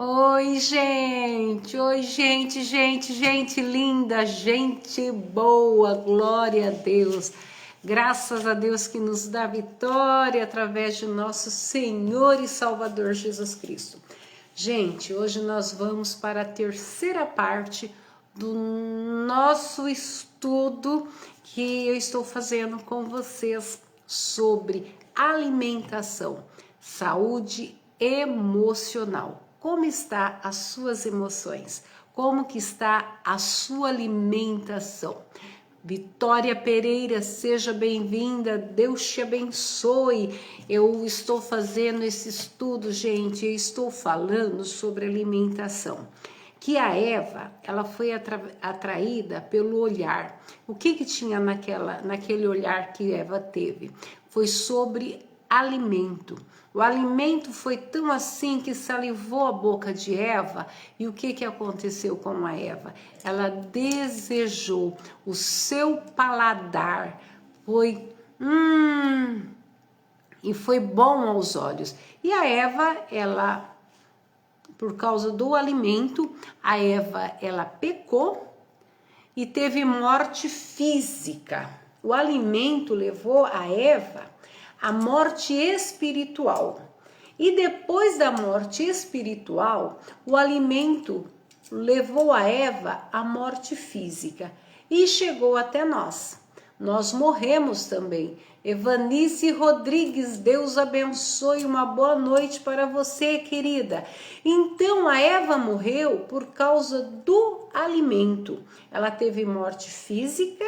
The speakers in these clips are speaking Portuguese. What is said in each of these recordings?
Oi, gente linda, gente boa, glória a Deus. Graças a Deus que nos dá vitória através de nosso Senhor e Salvador Jesus Cristo. Gente, hoje nós vamos para a terceira parte do nosso estudo que eu estou fazendo com vocês sobre alimentação, saúde emocional. Como está as suas emoções? Como que está a sua alimentação? Vitória Pereira, seja bem-vinda, Deus te abençoe. Eu estou fazendo esse estudo, gente, eu estou falando sobre alimentação. Que a Eva, ela foi atraída pelo olhar. O que tinha naquele olhar que Eva teve? Foi sobre alimento. O alimento foi tão assim que salivou a boca de Eva. E o que aconteceu com a Eva? Ela desejou, o seu paladar foi e foi bom aos olhos. E a Eva, ela, por causa do alimento, a Eva, ela pecou e teve morte física. O alimento levou a Eva a morte espiritual. E depois da morte espiritual, o alimento levou a Eva à morte física e chegou até nós. Nós morremos também. Evanice Rodrigues, Deus abençoe, uma boa noite para você, querida. Então a Eva morreu por causa do alimento. Ela teve morte física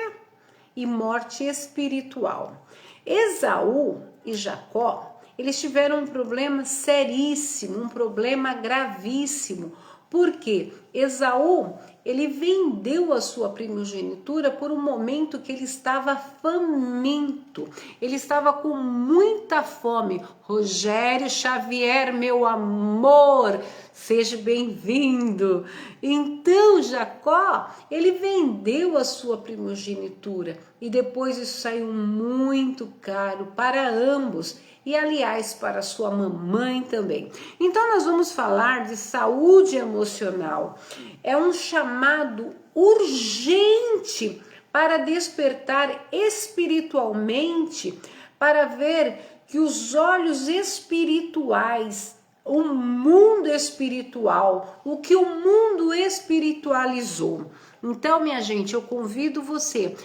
e morte espiritual. Esaú e Jacó, eles tiveram um problema seríssimo, um problema gravíssimo, porque Esaú, ele vendeu a sua primogenitura por um momento que ele estava faminto, ele estava com muita fome. Rogério Xavier, meu amor, seja bem-vindo. Então Jacó, ele vendeu a sua primogenitura e depois isso saiu muito caro para ambos. E aliás para sua mamãe também. Então nós vamos falar de saúde emocional. É um chamado urgente para despertar espiritualmente, para ver que os olhos espirituais, o mundo espiritual, o que o mundo espiritualizou. Então, minha gente, eu convido você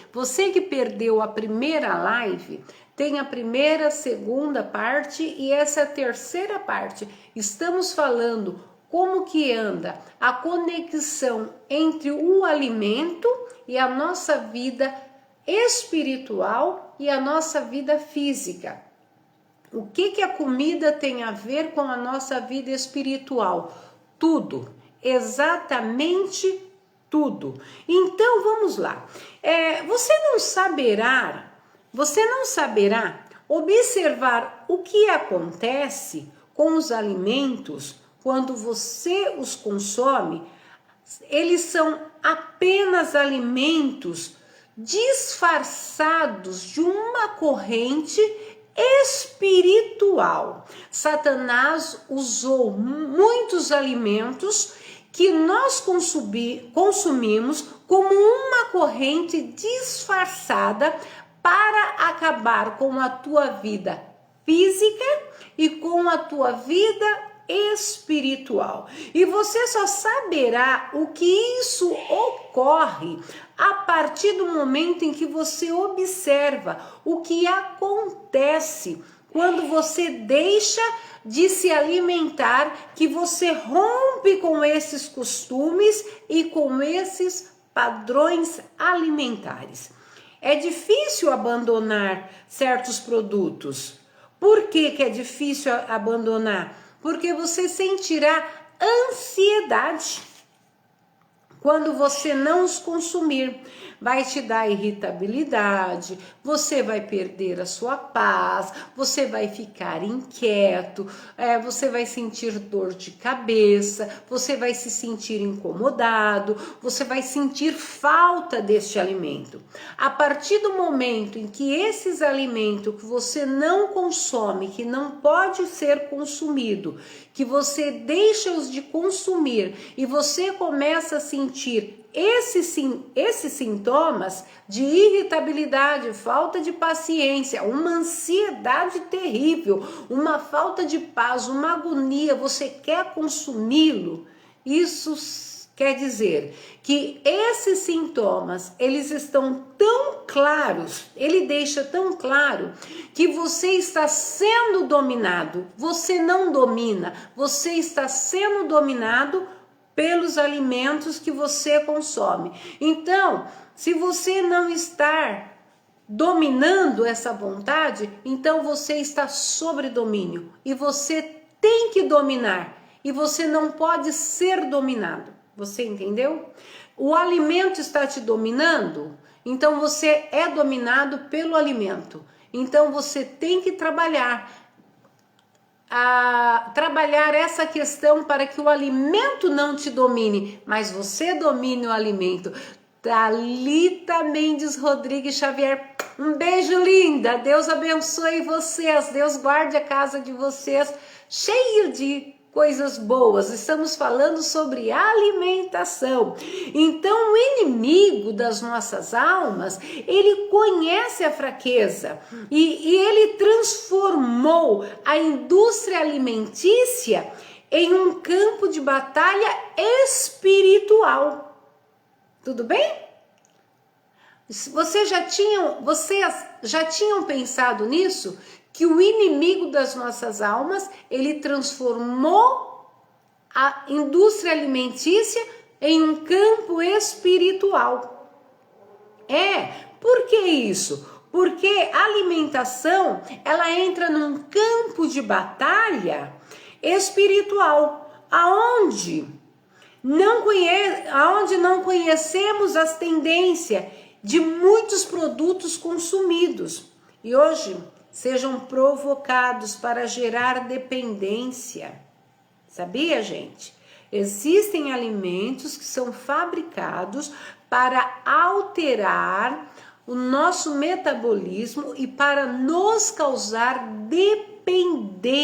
que perdeu a primeira live, tem a primeira, segunda parte e essa terceira parte. Estamos falando como que anda a conexão entre o alimento e a nossa vida espiritual e a nossa vida física. O que a comida tem a ver com a nossa vida espiritual? Tudo, exatamente tudo. Então vamos lá. Você não saberá observar o que acontece com os alimentos quando você os consome. Eles são apenas alimentos disfarçados de uma corrente espiritual. Satanás usou muitos alimentos que nós consumimos como uma corrente disfarçada para acabar com a tua vida física e com a tua vida espiritual. E você só saberá o que isso ocorre a partir do momento em que você observa o que acontece quando você deixa de se alimentar, que você rompe com esses costumes e com esses padrões alimentares. É difícil abandonar certos produtos. Por que é difícil abandonar? Porque você sentirá ansiedade quando você não os consumir. Vai te dar irritabilidade, você vai perder a sua paz, você vai ficar inquieto, você vai sentir dor de cabeça, você vai se sentir incomodado, você vai sentir falta deste alimento. A partir do momento em que esses alimentos que você não consome, que não pode ser consumido, que você deixa-os de consumir e você começa a sentir esses sintomas de irritabilidade, falta de paciência, uma ansiedade terrível, uma falta de paz, uma agonia, você quer consumi-lo, isso quer dizer que esses sintomas, eles estão tão claros, ele deixa tão claro que você está sendo dominado, você não domina, você está sendo dominado pelos alimentos que você consome. Então, se você não está dominando essa vontade, então você está sob domínio e você tem que dominar e você não pode ser dominado. Você entendeu? O alimento está te dominando, então você é dominado pelo alimento. Então você tem que trabalhar essa questão para que o alimento não te domine, mas você domine o alimento. Thalita Mendes Rodrigues Xavier, um beijo, linda, Deus abençoe vocês, Deus guarde a casa de vocês, cheio de coisas boas. Estamos falando sobre alimentação. Então, o inimigo das nossas almas, ele conhece a fraqueza e ele transformou a indústria alimentícia em um campo de batalha espiritual. Tudo bem? Vocês já tinham pensado nisso? Que o inimigo das nossas almas, ele transformou a indústria alimentícia em um campo espiritual. Por que isso? Porque a alimentação, ela entra num campo de batalha espiritual, aonde não conhecemos as tendências de muitos produtos consumidos. E hoje sejam provocados para gerar dependência. Sabia, gente? Existem alimentos que são fabricados para alterar o nosso metabolismo e para nos causar dependência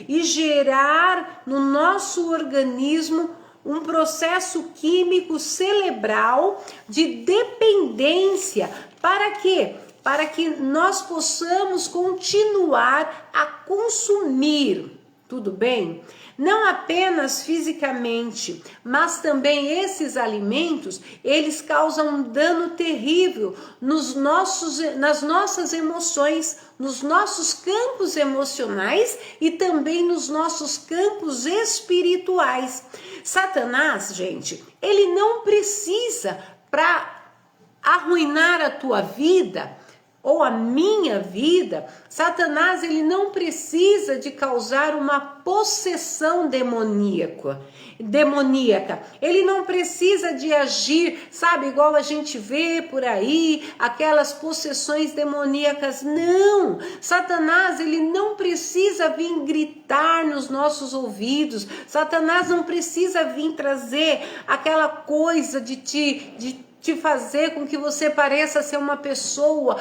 e gerar no nosso organismo um processo químico cerebral de dependência. Para quê? Para que nós possamos continuar a consumir, tudo bem? Não apenas fisicamente, mas também esses alimentos, eles causam um dano terrível nas nossas emoções, nos nossos campos emocionais e também nos nossos campos espirituais. Satanás, gente, ele não precisa, para arruinar a tua vida ou a minha vida, Satanás, ele não precisa de causar uma possessão demoníaca. Ele não precisa de agir, sabe, igual a gente vê por aí, aquelas possessões demoníacas. Não! Satanás, ele não precisa vir gritar nos nossos ouvidos. Satanás não precisa vir trazer aquela coisa de te fazer com que você pareça ser uma pessoa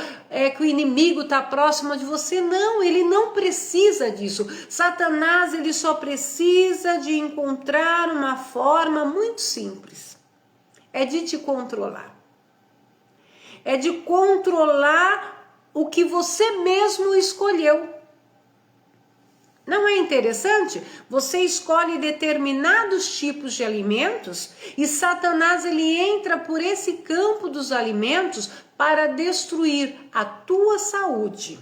que o inimigo está próximo de você. Não, ele não precisa disso. Satanás, ele só precisa de encontrar uma forma muito simples. É de te controlar. É de controlar o que você mesmo escolheu. Não é interessante? Você escolhe determinados tipos de alimentos e Satanás, ele entra por esse campo dos alimentos para destruir a tua saúde.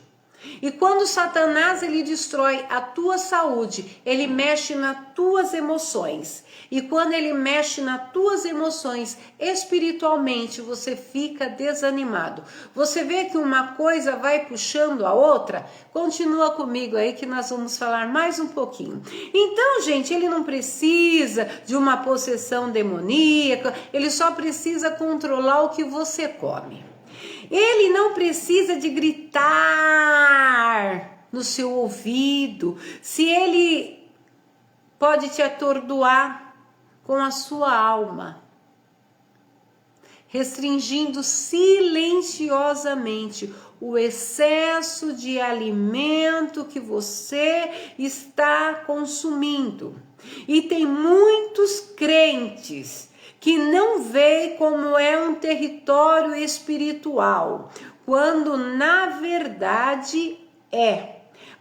E quando Satanás, ele destrói a tua saúde, ele mexe nas tuas emoções. E quando ele mexe nas tuas emoções, espiritualmente, você fica desanimado. Você vê que uma coisa vai puxando a outra? Continua comigo aí que nós vamos falar mais um pouquinho. Então, gente, ele não precisa de uma possessão demoníaca, ele só precisa controlar o que você come. Ele não precisa de gritar no seu ouvido, se ele pode te atordoar com a sua alma. restringindo silenciosamente o excesso de alimento que você está consumindo. E tem muitos crentes que não veem como é um território espiritual, quando na verdade é.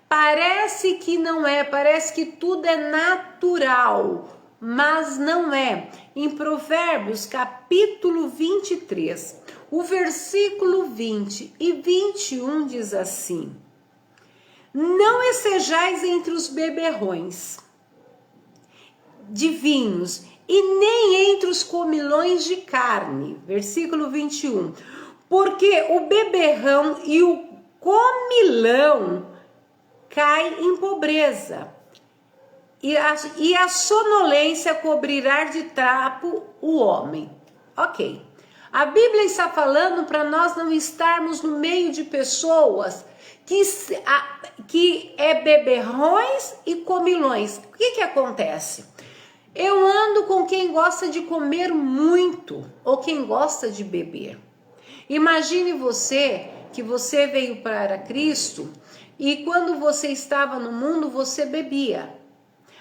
Parece que não é, parece que tudo é natural, mas não é. Em Provérbios capítulo 23, o versículo 20 e 21 diz assim: não estejais entre os beberrões de vinhos, e nem entre os comilões de carne. Versículo 21. Porque o beberrão e o comilão cai em pobreza, e a sonolência cobrirá de trapo o homem. Ok. A Bíblia está falando para nós não estarmos no meio de pessoas que é beberrões e comilões. O que acontece? Eu ando com quem gosta de comer muito ou quem gosta de beber. Imagine você que você veio para Cristo e quando você estava no mundo você bebia.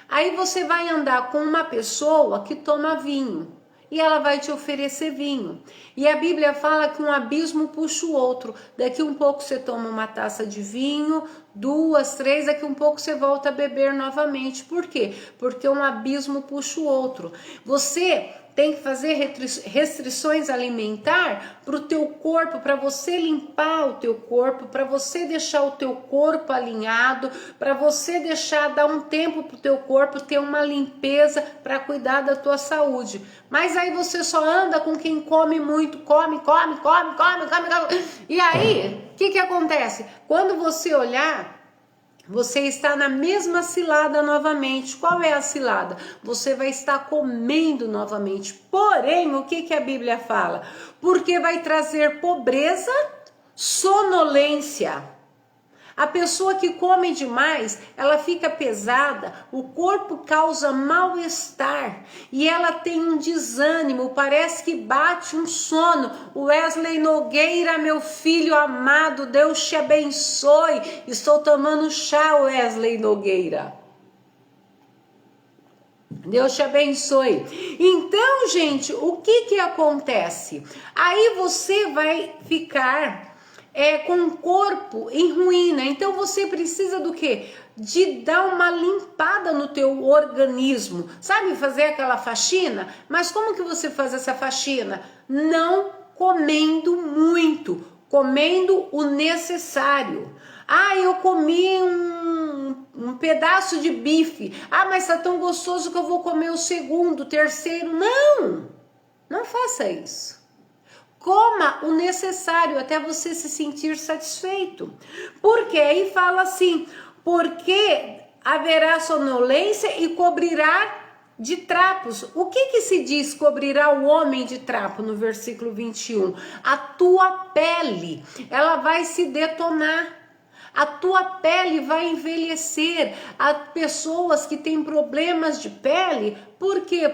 Aí você vai andar com uma pessoa que toma vinho e ela vai te oferecer vinho. E a Bíblia fala que um abismo puxa o outro. Daqui um pouco você toma uma taça de vinho, 2, 3, daqui um pouco você volta a beber novamente. Por quê? Porque um abismo puxa o outro. Você tem que fazer restrições alimentares para o teu corpo, para você limpar o teu corpo, para você deixar o teu corpo alinhado, para você dar um tempo para o teu corpo ter uma limpeza para cuidar da tua saúde. Mas aí você só anda com quem come muito, come. E aí, o que acontece? Quando você olhar, você está na mesma cilada novamente. Qual é a cilada? Você vai estar comendo novamente. Porém, o que a Bíblia fala? Porque vai trazer pobreza, sonolência. A pessoa que come demais, ela fica pesada, o corpo causa mal-estar e ela tem um desânimo, parece que bate um sono. Wesley Nogueira, meu filho amado, Deus te abençoe. Estou tomando chá, Wesley Nogueira. Deus te abençoe. Então, gente, o que acontece? Aí você vai ficar com o corpo em ruína. Então você precisa do quê? De dar uma limpada no teu organismo. Sabe, fazer aquela faxina? Mas como que você faz essa faxina? Não comendo muito, comendo o necessário. Ah, eu comi um pedaço de bife. Ah, mas tá tão gostoso que eu vou comer o segundo, o terceiro. Não faça isso. Coma o necessário até você se sentir satisfeito. Porque aí fala assim, porque haverá sonolência e cobrirá de trapos. O que se diz cobrirá o homem de trapo no versículo 21? A tua pele, ela vai se detonar. A tua pele vai envelhecer. Há pessoas que têm problemas de pele, por quê?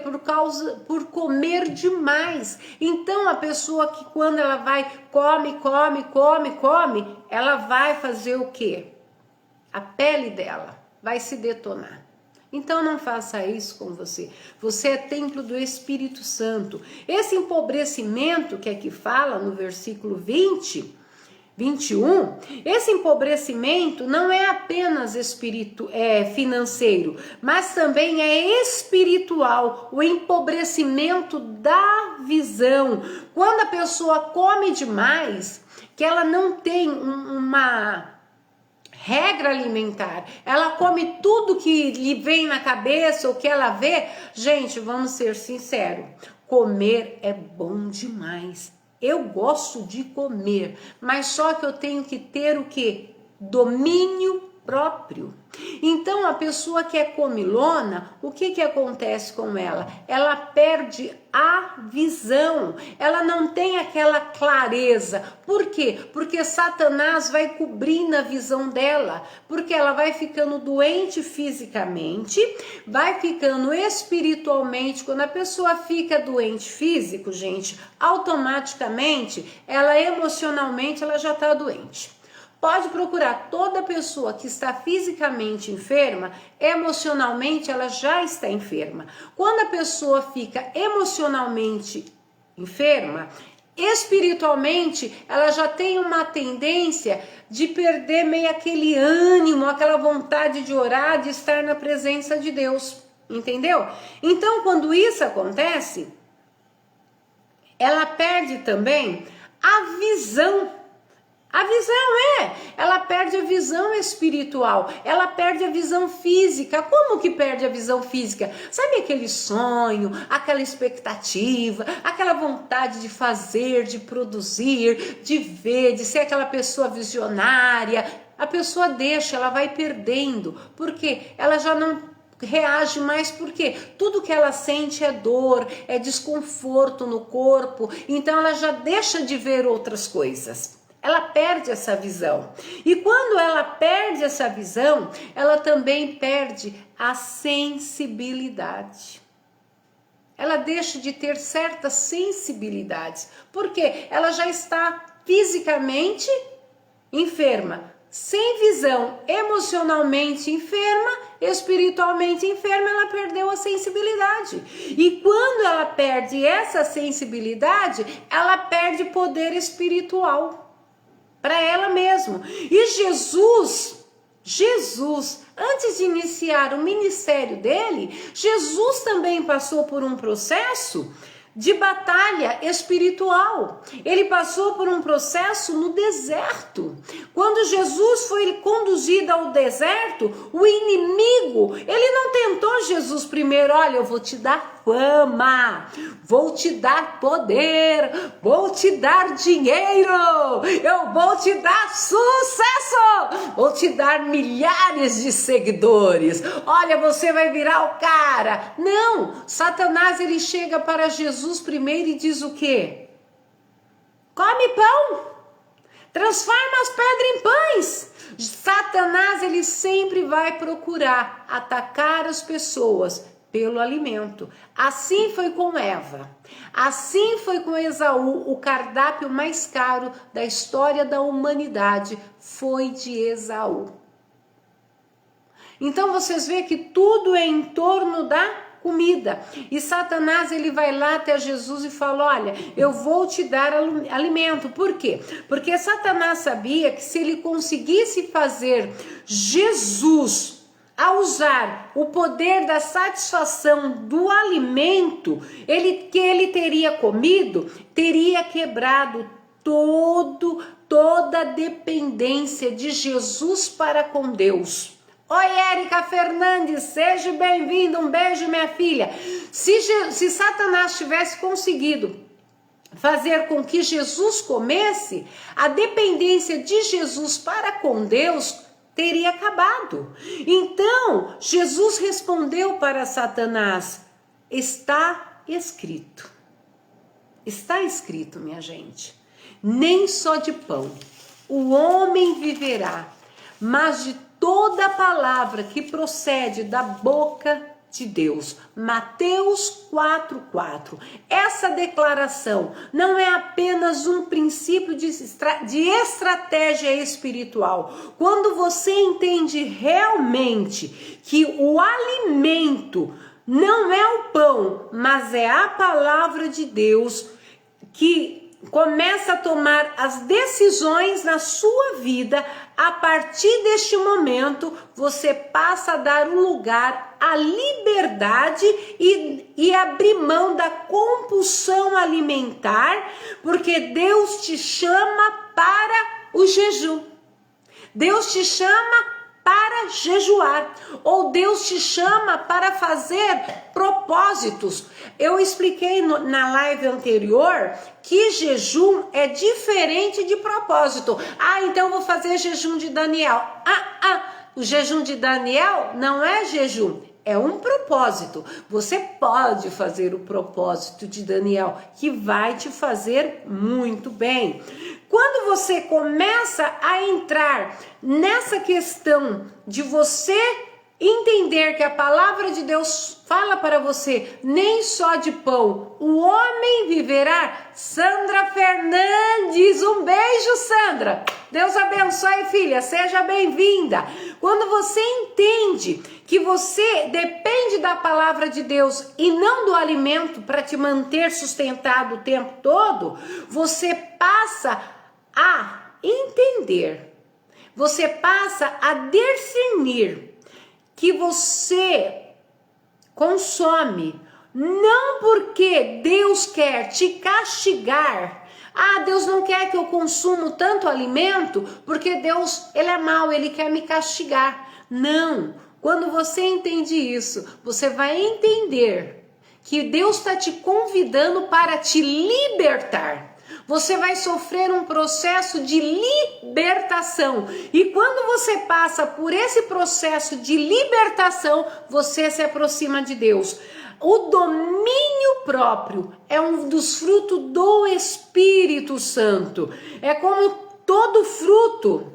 Por comer demais. Então a pessoa que quando ela vai, come, ela vai fazer o quê? A pele dela vai se detonar. Então não faça isso com você. Você é templo do Espírito Santo. Esse empobrecimento que aqui fala no versículo 21, esse empobrecimento não é apenas financeiro, mas também é espiritual, o empobrecimento da visão. Quando a pessoa come demais, que ela não tem uma regra alimentar, ela come tudo que lhe vem na cabeça, ou que ela vê. Gente, vamos ser sinceros, comer é bom demais. Eu gosto de comer, mas só que eu tenho que ter o quê? Domínio próprio. Então, a pessoa que é comilona, o que acontece com ela? Ela perde a visão, ela não tem aquela clareza. Por quê? Porque Satanás vai cobrindo a visão dela, porque ela vai ficando doente fisicamente, vai ficando espiritualmente. Quando a pessoa fica doente físico, gente, automaticamente, ela emocionalmente, ela já está doente. Pode procurar toda pessoa que está fisicamente enferma, emocionalmente ela já está enferma. Quando a pessoa fica emocionalmente enferma, espiritualmente ela já tem uma tendência de perder meio aquele ânimo, aquela vontade de orar, de estar na presença de Deus, entendeu? Então, quando isso acontece, ela perde também a visão. A visão ela perde a visão espiritual, ela perde a visão física. Como que perde a visão física? Sabe aquele sonho, aquela expectativa, aquela vontade de fazer, de produzir, de ver, de ser aquela pessoa visionária? A pessoa deixa, ela vai perdendo, porque ela já não reage mais, porque tudo que ela sente é dor, é desconforto no corpo, então ela já deixa de ver outras coisas. Ela perde essa visão. E quando ela perde essa visão, ela também perde a sensibilidade. Ela deixa de ter certas sensibilidades, porque ela já está fisicamente enferma, sem visão, emocionalmente enferma, espiritualmente enferma, ela perdeu a sensibilidade. E quando ela perde essa sensibilidade, ela perde poder espiritual para ela mesma. E Jesus, antes de iniciar o ministério dele, Jesus também passou por um processo de batalha espiritual. Ele passou por um processo no deserto. Quando Jesus foi conduzido ao deserto, o inimigo, ele não tentou Jesus primeiro, olha, eu vou te dar fama, vou te dar poder, vou te dar dinheiro, eu vou te dar sucesso, vou te dar milhares de seguidores, olha, você vai virar o cara. Não, Satanás ele chega para Jesus primeiro e diz o quê? Come pão, transforma as pedras em pães. Satanás ele sempre vai procurar atacar as pessoas pelo alimento. Assim foi com Eva, assim foi com Esaú. O cardápio mais caro da história da humanidade foi de Esaú. Então vocês veem que tudo é em torno da comida. E Satanás ele vai lá até Jesus e fala, olha, eu vou te dar alimento. Por quê? Porque Satanás sabia que se ele conseguisse fazer Jesus a usar o poder da satisfação do alimento que ele teria comido, teria quebrado toda a dependência de Jesus para com Deus. Oi, Érica Fernandes, seja bem-vinda, um beijo, minha filha. Se Satanás tivesse conseguido fazer com que Jesus comesse, a dependência de Jesus para com Deus teria acabado. Então, Jesus respondeu para Satanás, está escrito. Está escrito, minha gente, nem só de pão o homem viverá, mas de toda palavra que procede da boca de Deus. Mateus 4:4. Essa declaração não é apenas um princípio de estratégia espiritual. Quando você entende realmente que o alimento não é o pão, mas é a palavra de Deus que começa a tomar as decisões na sua vida, a partir deste momento você passa a dar um lugar à liberdade e abrir mão da compulsão alimentar, porque Deus te chama para o jejum. Deus te chama para jejuar, ou Deus te chama para fazer propósitos. Eu expliquei na live anterior que jejum é diferente de propósito. Então eu vou fazer jejum de Daniel. o jejum de Daniel não é jejum, é um propósito. Você pode fazer o propósito de Daniel, que vai te fazer muito bem. Quando você começa a entrar nessa questão de você entender que a palavra de Deus fala para você, nem só de pão o homem viverá. Sandra Fernandes, um beijo, Sandra. Deus abençoe, filha, seja bem-vinda. Quando você entende que você depende da palavra de Deus e não do alimento para te manter sustentado o tempo todo, você passa a entender, você passa a discernir que você consome, não porque Deus quer te castigar. Ah, Deus não quer que eu consuma tanto alimento, porque Deus, ele é mau, ele quer me castigar. Não, quando você entende isso, você vai entender que Deus está te convidando para te libertar. Você vai sofrer um processo de libertação. E quando você passa por esse processo de libertação, você se aproxima de Deus. O domínio próprio é um dos frutos do Espírito Santo. É como todo fruto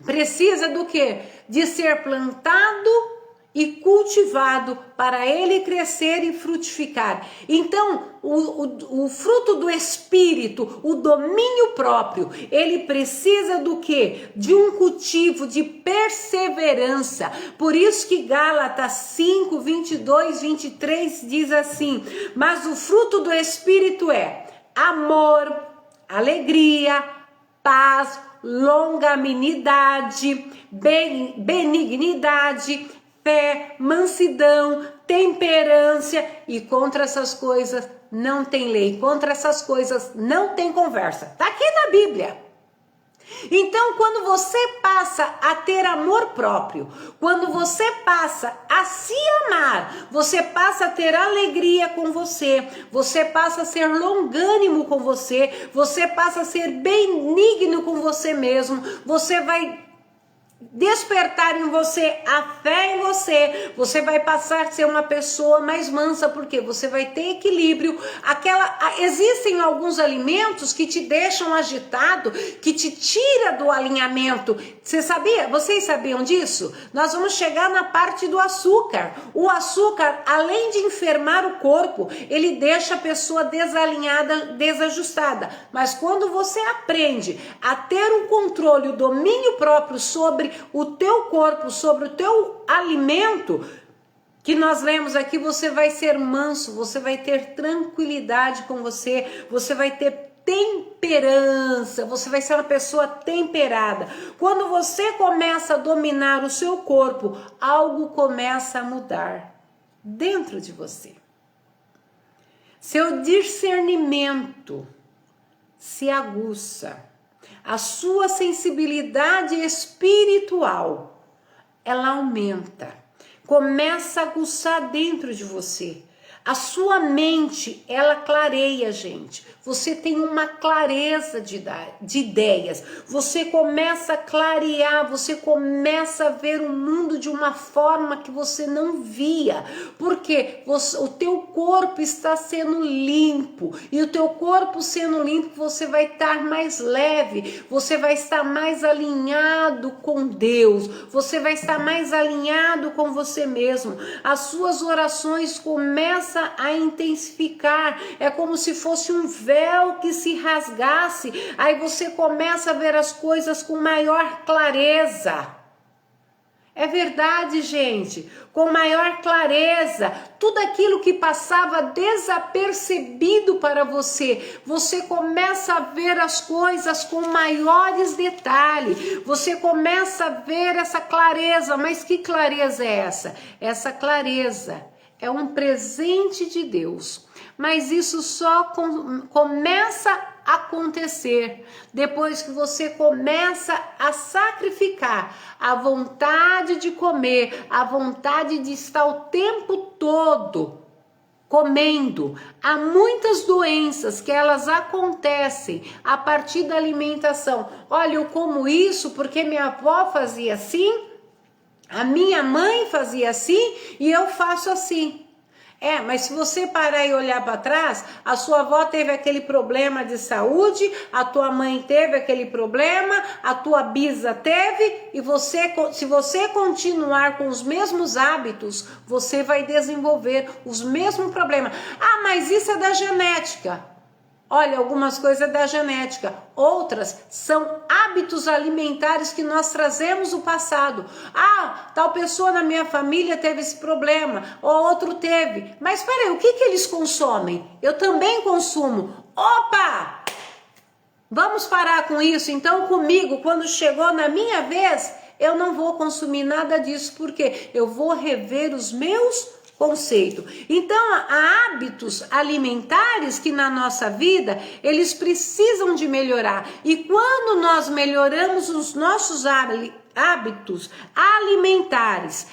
precisa do quê? De ser plantado e cultivado para ele crescer e frutificar. Então, o fruto do Espírito, o domínio próprio, ele precisa do quê? De um cultivo de perseverança. Por isso que Gálatas 5, 22, 23 diz assim: mas o fruto do Espírito é amor, alegria, paz, longanimidade, benignidade, fé, mansidão, temperança, e contra essas coisas não tem lei, contra essas coisas não tem conversa. Tá aqui na Bíblia. Então, quando você passa a ter amor próprio, quando você passa a se amar, você passa a ter alegria com você, você passa a ser longânimo com você, você passa a ser benigno com você mesmo, você vai despertar em você a fé em você, você vai passar a ser uma pessoa mais mansa, porque você vai ter equilíbrio. Existem alguns alimentos que te deixam agitado, que te tira do alinhamento. Vocês sabiam disso? Nós vamos chegar na parte do açúcar. O açúcar, além de enfermar o corpo, ele deixa a pessoa desalinhada, desajustada. Mas quando você aprende a ter um controle, o domínio próprio sobre o teu corpo, sobre o teu alimento, que nós lemos aqui, você vai ser manso, você vai ter tranquilidade com você, você vai ter temperança, você vai ser uma pessoa temperada. Quando você começa a dominar o seu corpo, algo começa a mudar dentro de você. Seu discernimento se aguça. A sua sensibilidade espiritual, ela aumenta, começa a aguçar dentro de você. A sua mente, ela clareia, gente. Você tem uma clareza de ideias. Você começa a clarear, você começa a ver o mundo de uma forma que você não via. Porque o teu corpo está sendo limpo. E o teu corpo sendo limpo, você vai estar mais leve. Você vai estar mais alinhado com Deus. Você vai estar mais alinhado com você mesmo. As suas orações começam a intensificar, é como se fosse um véu que se rasgasse, aí você começa a ver as coisas com maior clareza. É verdade, gente, com maior clareza, tudo aquilo que passava desapercebido para você, você começa a ver as coisas com maiores detalhes, você começa a ver essa clareza. Mas que clareza é essa? Essa clareza é um presente de Deus, mas isso só começa a acontecer depois que você começa a sacrificar a vontade de comer, a vontade de estar o tempo todo comendo. Há muitas doenças que elas acontecem a partir da alimentação. Olha, eu como isso porque minha avó fazia assim. A minha mãe fazia assim e eu faço assim. Mas se você parar e olhar para trás, a sua avó teve aquele problema de saúde, a tua mãe teve aquele problema, a tua bisa teve, e se você continuar com os mesmos hábitos, você vai desenvolver os mesmos problemas. Ah, mas isso é da genética. Olha, algumas coisas da genética, outras são hábitos alimentares que nós trazemos do passado. Ah, tal pessoa na minha família teve esse problema, ou outro teve. Mas peraí, o que eles consomem? Eu também consumo. Opa! Vamos parar com isso. Então, comigo, quando chegou na minha vez, eu não vou consumir nada disso, porque eu vou rever os meus conceito. Então, há hábitos alimentares que na nossa vida, eles precisam de melhorar. E quando nós melhoramos os nossos hábitos alimentares,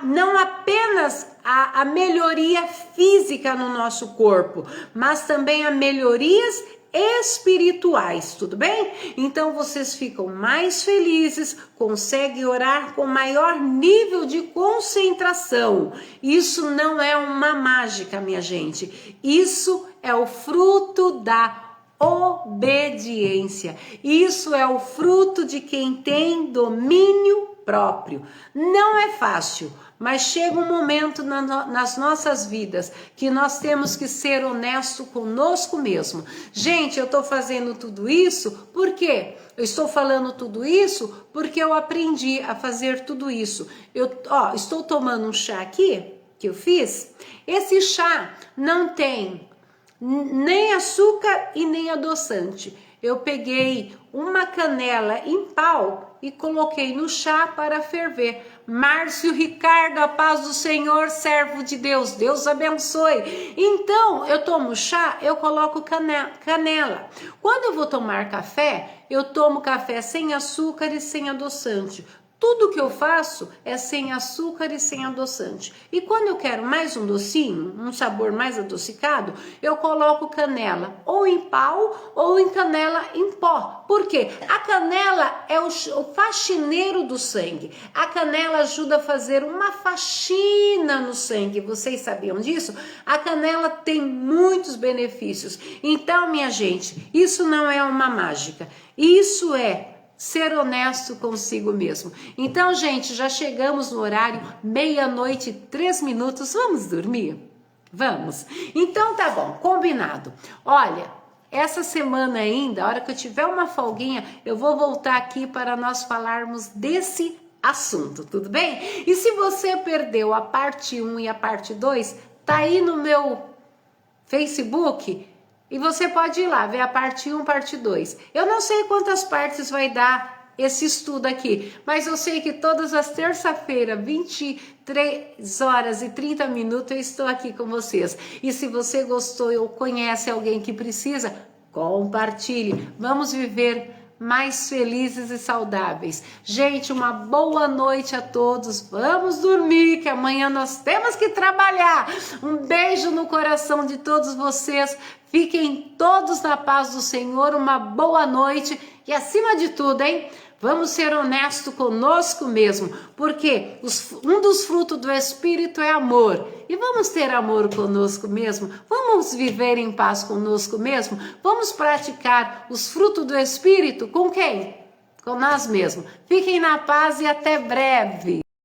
não apenas a melhoria física no nosso corpo, mas também a melhorias espirituais, tudo bem? Então vocês ficam mais felizes, conseguem orar com maior nível de concentração. Isso não é uma mágica, minha gente. Isso é o fruto da obediência. Isso é o fruto de quem tem domínio próprio. Não é fácil, mas chega um momento nas nossas vidas que nós temos que ser honestos conosco mesmo. Gente, eu estou fazendo tudo isso por quê? Eu estou falando tudo isso porque eu aprendi a fazer tudo isso. Estou tomando um chá aqui, que eu fiz. Esse chá não tem nem açúcar e nem adoçante. Eu peguei uma canela em pau e coloquei no chá para ferver. Márcio Ricardo, a paz do Senhor, servo de Deus, Deus abençoe. Então, eu tomo chá, eu coloco canela. Quando eu vou tomar café, eu tomo café sem açúcar e sem adoçante. Tudo que eu faço é sem açúcar e sem adoçante. E quando eu quero mais um docinho, um sabor mais adocicado, eu coloco canela ou em pau ou em canela em pó. Por quê? A canela é o faxineiro do sangue. A canela ajuda a fazer uma faxina no sangue. Vocês sabiam disso? A canela tem muitos benefícios. Então, minha gente, isso não é uma mágica. Isso é ser honesto consigo mesmo. Então, gente, já chegamos no horário 00:03. Vamos dormir? Vamos. Então, tá bom, combinado. Olha, essa semana ainda, a hora que eu tiver uma folguinha, eu vou voltar aqui para nós falarmos desse assunto, tudo bem? E se você perdeu a parte 1 e a parte 2, tá aí no meu Facebook. E você pode ir lá, ver a parte 1, parte 2. Eu não sei quantas partes vai dar esse estudo aqui, mas eu sei que todas as terça-feiras, 23h30, eu estou aqui com vocês. E se você gostou ou conhece alguém que precisa, compartilhe. Vamos viver mais felizes e saudáveis. Gente, uma boa noite a todos. Vamos dormir, que amanhã nós temos que trabalhar. Um beijo no coração de todos vocês. Fiquem todos na paz do Senhor. Uma boa noite. E acima de tudo, hein? Vamos ser honestos conosco mesmo, porque um dos frutos do Espírito é amor. E vamos ter amor conosco mesmo? Vamos viver em paz conosco mesmo? Vamos praticar os frutos do Espírito com quem? Com nós mesmos. Fiquem na paz e até breve.